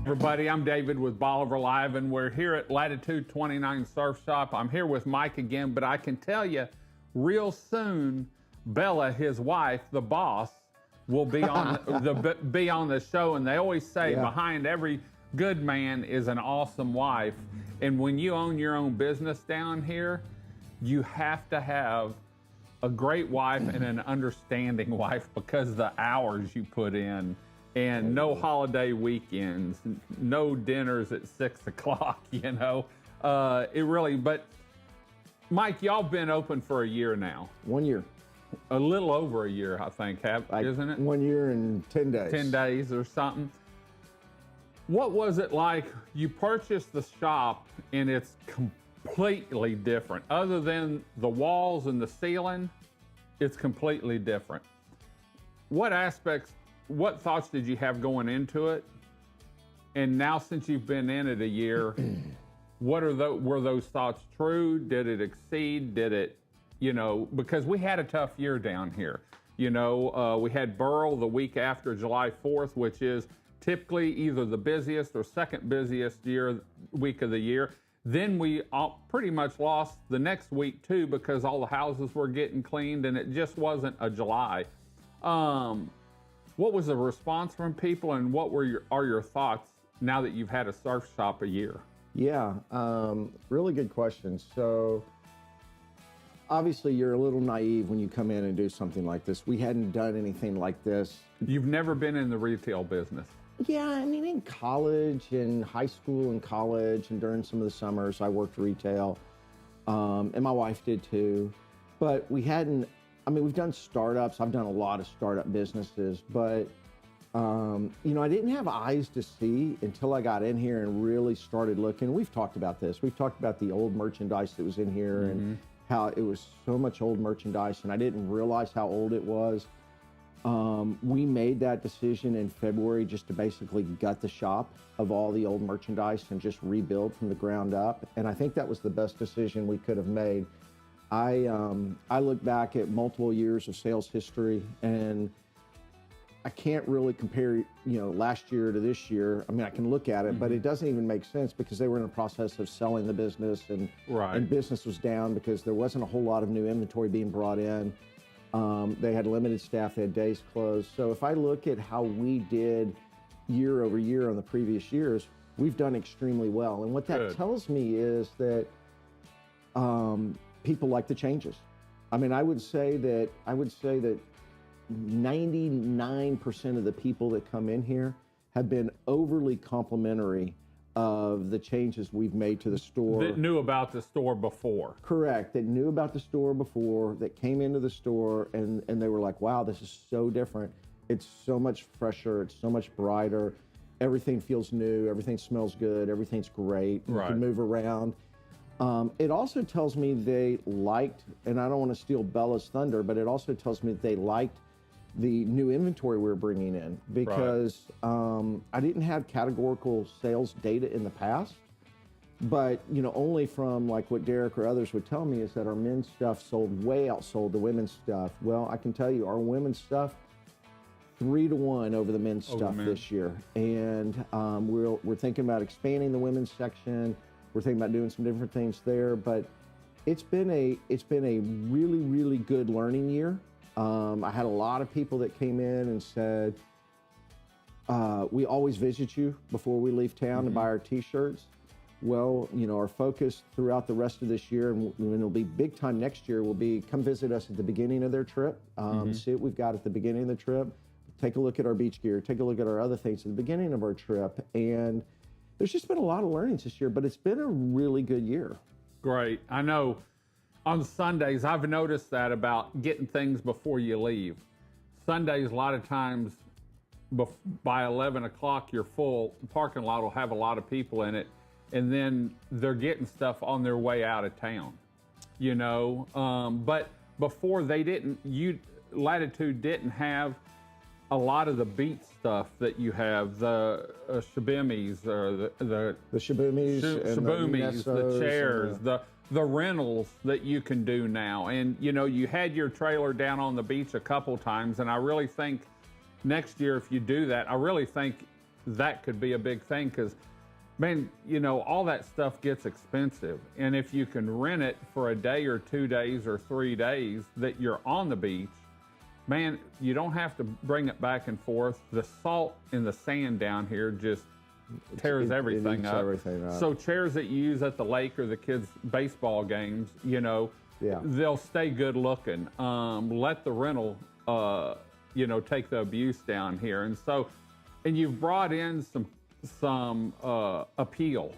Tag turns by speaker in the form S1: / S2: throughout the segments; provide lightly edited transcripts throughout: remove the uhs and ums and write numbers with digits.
S1: Everybody, I'm David with Bolivar Live, and we're here at Latitude 29 Surf Shop. I'm here with Mike again, but I can tell you, real soon, Bella, his wife, the boss, will be on be on the show. And they always say behind every good man is an awesome wife. And when you own your own business down here, you have to have a great wife and an understanding wife because the hours you put in. And no holiday weekends, no dinners at 6 o'clock, you know. But Mike, y'all been open for a year now.
S2: 1 year.
S1: A little over a year, I think, isn't it?
S2: 1 year and 10 days.
S1: 10 days or something. What was it like? You purchased the shop and it's completely different. Other than the walls and the ceiling, it's completely different. What thoughts did you have going into it? And now since you've been in it a year, were those thoughts true? Did it exceed? Because we had a tough year down here. We had Burl the week after July 4th, which is typically either the busiest or second busiest week of the year. Then we pretty much lost the next week too because all the houses were getting cleaned and it just wasn't a July. What was the response from people, and what are your thoughts now that you've had a surf shop a year?
S2: Yeah, really good question. So obviously you're a little naive when you come in and do something like this. We hadn't done anything like this.
S1: You've never been in the retail business?
S2: Yeah, I mean, in college, in high school and college, and during some of the summers, I worked retail, and my wife did too. But we've done startups. I've done a lot of startup businesses, but I didn't have eyes to see until I got in here and really started looking. We've talked about this. We've talked about the old merchandise that was in here and how it was so much old merchandise, and I didn't realize how old it was. We made that decision in February just to basically gut the shop of all the old merchandise and just rebuild from the ground up. And I think that was the best decision we could have made. I look back at multiple years of sales history, and I can't really compare, last year to this year. I mean, I can look at it, but it doesn't even make sense because they were in the process of selling the business, and business was down because there wasn't a whole lot of new inventory being brought in. They had limited staff, they had days closed. So if I look at how we did year over year on the previous years, we've done extremely well. And what that tells me is that people like the changes. I mean, I would say that 99% of the people that come in here have been overly complimentary of the changes we've made to the store.
S1: That knew about the store before.
S2: Correct, that knew about the store before, that came into the store and they were like, wow, this is so different. It's so much fresher, it's so much brighter. Everything feels new, everything smells good, everything's great. You can move around. It also tells me they liked, and I don't want to steal Bella's thunder, but it also tells me that they liked the new inventory we're bringing in because I didn't have categorical sales data in the past, but only from like what Derek or others would tell me is that our men's stuff outsold the women's stuff. Well, I can tell you our women's stuff 3-to-1 over the men's stuff this year, and we're thinking about expanding the women's section. We're thinking about doing some different things there, but it's been a really, really good learning year. I had a lot of people that came in and said, we always visit you before we leave town to buy our t-shirts. Well, our focus throughout the rest of this year, and it'll be big time next year, will be come visit us at the beginning of their trip, see what we've got at the beginning of the trip, take a look at our beach gear, take a look at our other things at the beginning of our trip. And there's just been a lot of learnings this year, but it's been a really good year.
S1: Great. I know on Sundays, I've noticed that about getting things before you leave. Sundays, a lot of times by 11 o'clock, you're full. The parking lot will have a lot of people in it, and then they're getting stuff on their way out of town, But before Latitude didn't have a lot of the beach stuff that you have, the shibimis, or the
S2: shibumis,
S1: the chairs, the rentals that you can do now. And you had your trailer down on the beach a couple times, and I really think next year if you do that, I really think that could be a big thing because, man, you know, all that stuff gets expensive. And if you can rent it for a day or 2 days or 3 days that you're on the beach, man, you don't have to bring it back and forth. The salt and the sand down here just tears everything up. So chairs that you use at the lake or the kids' baseball games, you know, they'll stay good looking. Let the rental, you know, take the abuse down here. And so, and you've brought in some appeal,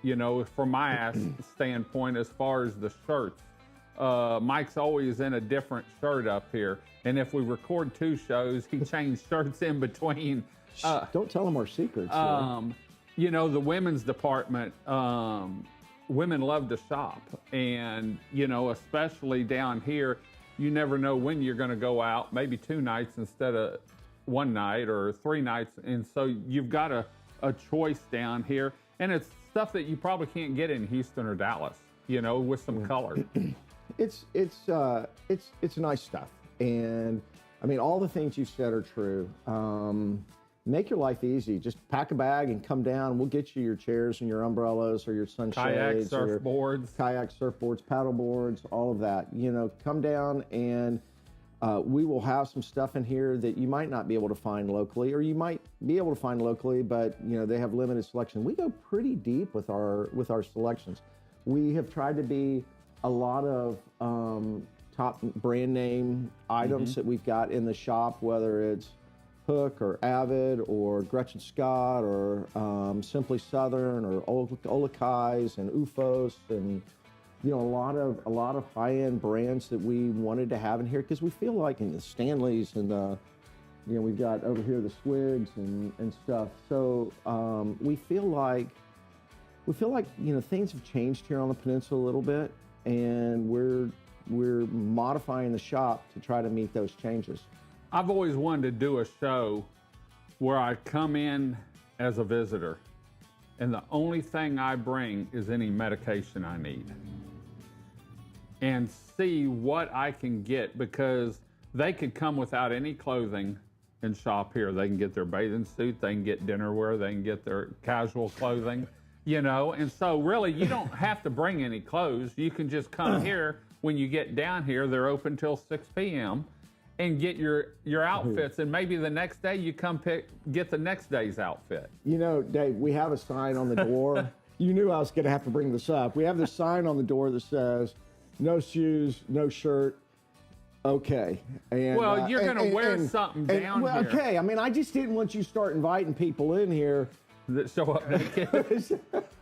S1: you know, from my standpoint as far as the shirts. Mike's always in a different shirt up here. And if we record 2 shows, he changed shirts in between.
S2: Don't tell them our secrets.
S1: You know, the women's department, women love to shop. And, you know, especially down here, you never know when you're going to go out, maybe 2 nights instead of 1 night or 3 nights. And so you've got a choice down here. And it's stuff that you probably can't get in Houston or Dallas, you know, with some color.
S2: It's nice stuff. And I mean, all the things you said are true. Make your life easy. Just pack a bag and come down. We'll get you your chairs and your umbrellas or your sunshades.
S1: Kayak surfboards,
S2: paddle boards, all of that. You know, come down and we will have some stuff in here that you might not be able to find locally, or you might be able to find locally, but you know, they have limited selection. We go pretty deep with our selections. We have tried to be a lot of top brand name items that we've got in the shop, whether it's Hook or Avid or Gretchen Scott or Simply Southern or Olakai's and UFOs, and you know, a lot of high-end brands that we wanted to have in here because we feel like in the Stanleys and you know, we've got over here the Swigs and stuff. So we feel like you know, things have changed here on the peninsula a little bit, and we're modifying the shop to try to meet those changes.
S1: I've always wanted to do a show where I come in as a visitor and the only thing I bring is any medication I need, and see what I can get, because they could come without any clothing and shop here. They can get their bathing suit, they can get dinnerware, they can get their casual clothing, you know, and so really you don't have to bring any clothes. You can just come here. When you get down here, they're open till 6 p.m. and get your outfits, and maybe the next day you come get the next day's outfit. You
S2: know, Dave, we have a sign on the door. You knew I was going to have to bring this up. We have this sign on the door that says, "No shoes, no shirt." Okay. And,
S1: well, you're going to wear something down here.
S2: Okay. I mean, I just didn't want you to start inviting people in here
S1: that show up naked.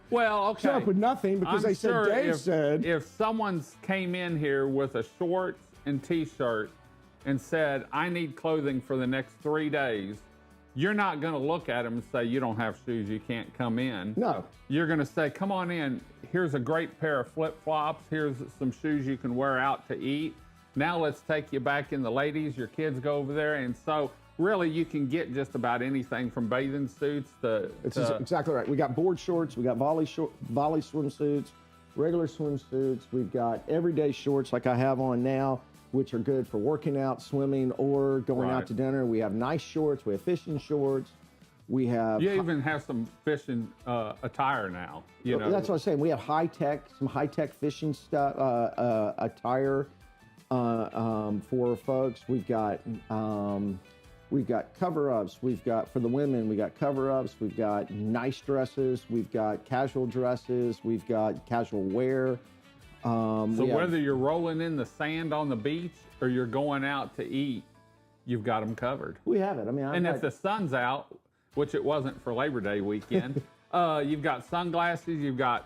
S1: Well, okay.
S2: Show up with nothing because they said Dave said.
S1: If someone came in here with a shorts and t-shirt and said, "I need clothing for the next 3 days," you're not going to look at them and say, "You don't have shoes, you can't come in."
S2: No.
S1: You're going to say, "Come on in. Here's a great pair of flip-flops. Here's some shoes you can wear out to eat. Now let's take you back in the ladies. Your kids go over there." And so really you can get just about anything from bathing suits to...
S2: It's exactly right. We got board shorts, we got volley swimsuits, regular swimsuits. We've got everyday shorts like I have on now, which are good for working out, swimming, or going out to dinner. We have nice shorts. We have fishing shorts. We have...
S1: You even have some fishing attire now. You know.
S2: That's what I'm saying. We have some high-tech fishing stuff, attire for folks. We've got cover-ups. We've got, for the women, we got cover-ups. We've got nice dresses. We've got casual dresses. We've got casual wear.
S1: So whether you're rolling in the sand on the beach or you're going out to eat, you've got them covered.
S2: We have it. I mean,
S1: if the sun's out, which it wasn't for Labor Day weekend, you've got sunglasses. You've got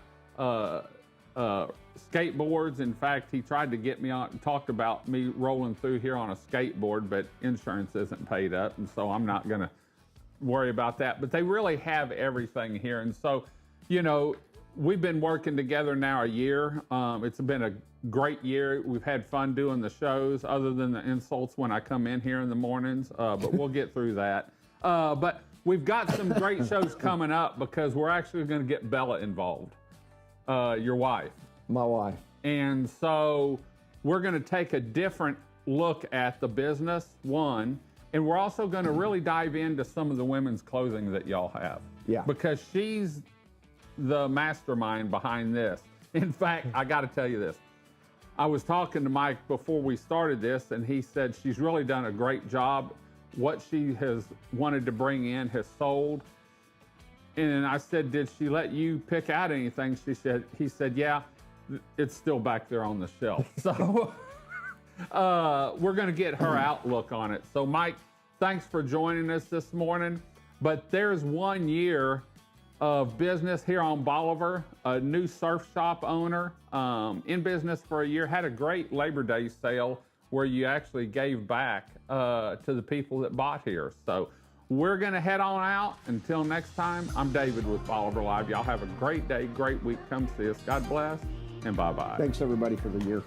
S1: skateboards. In fact, he tried to get me on, talked about me rolling through here on a skateboard, but insurance isn't paid up, and so I'm not going to worry about that. But they really have everything here, and so, you know, we've been working together now a year. It's been a great year. We've had fun doing the shows, other than the insults when I come in here in the mornings, but we'll get through that. But we've got some great shows coming up because we're actually going to get Bella involved, your wife.
S2: My wife.
S1: And so we're going to take a different look at the business, one, And we're also going to really dive into some of the women's clothing that y'all have.
S2: Yeah.
S1: Because she's the mastermind behind this. In fact, I got to tell you this. I was talking to Mike before we started this, and he said she's really done a great job. What she has wanted to bring in has sold. And I said, did she let you pick out anything? He said, yeah, it's still back there on the shelf. So we're going to get her outlook on it. So Mike, thanks for joining us this morning. But there's 1 year of business here on Bolivar, a new surf shop owner, in business for a year, had a great Labor Day sale where you actually gave back to the people that bought here. So we're gonna head on out. Until next time, I'm David with Bolivar Live. Y'all have a great day, great week. Come see us. God bless, and bye-bye.
S2: Thanks everybody for the year.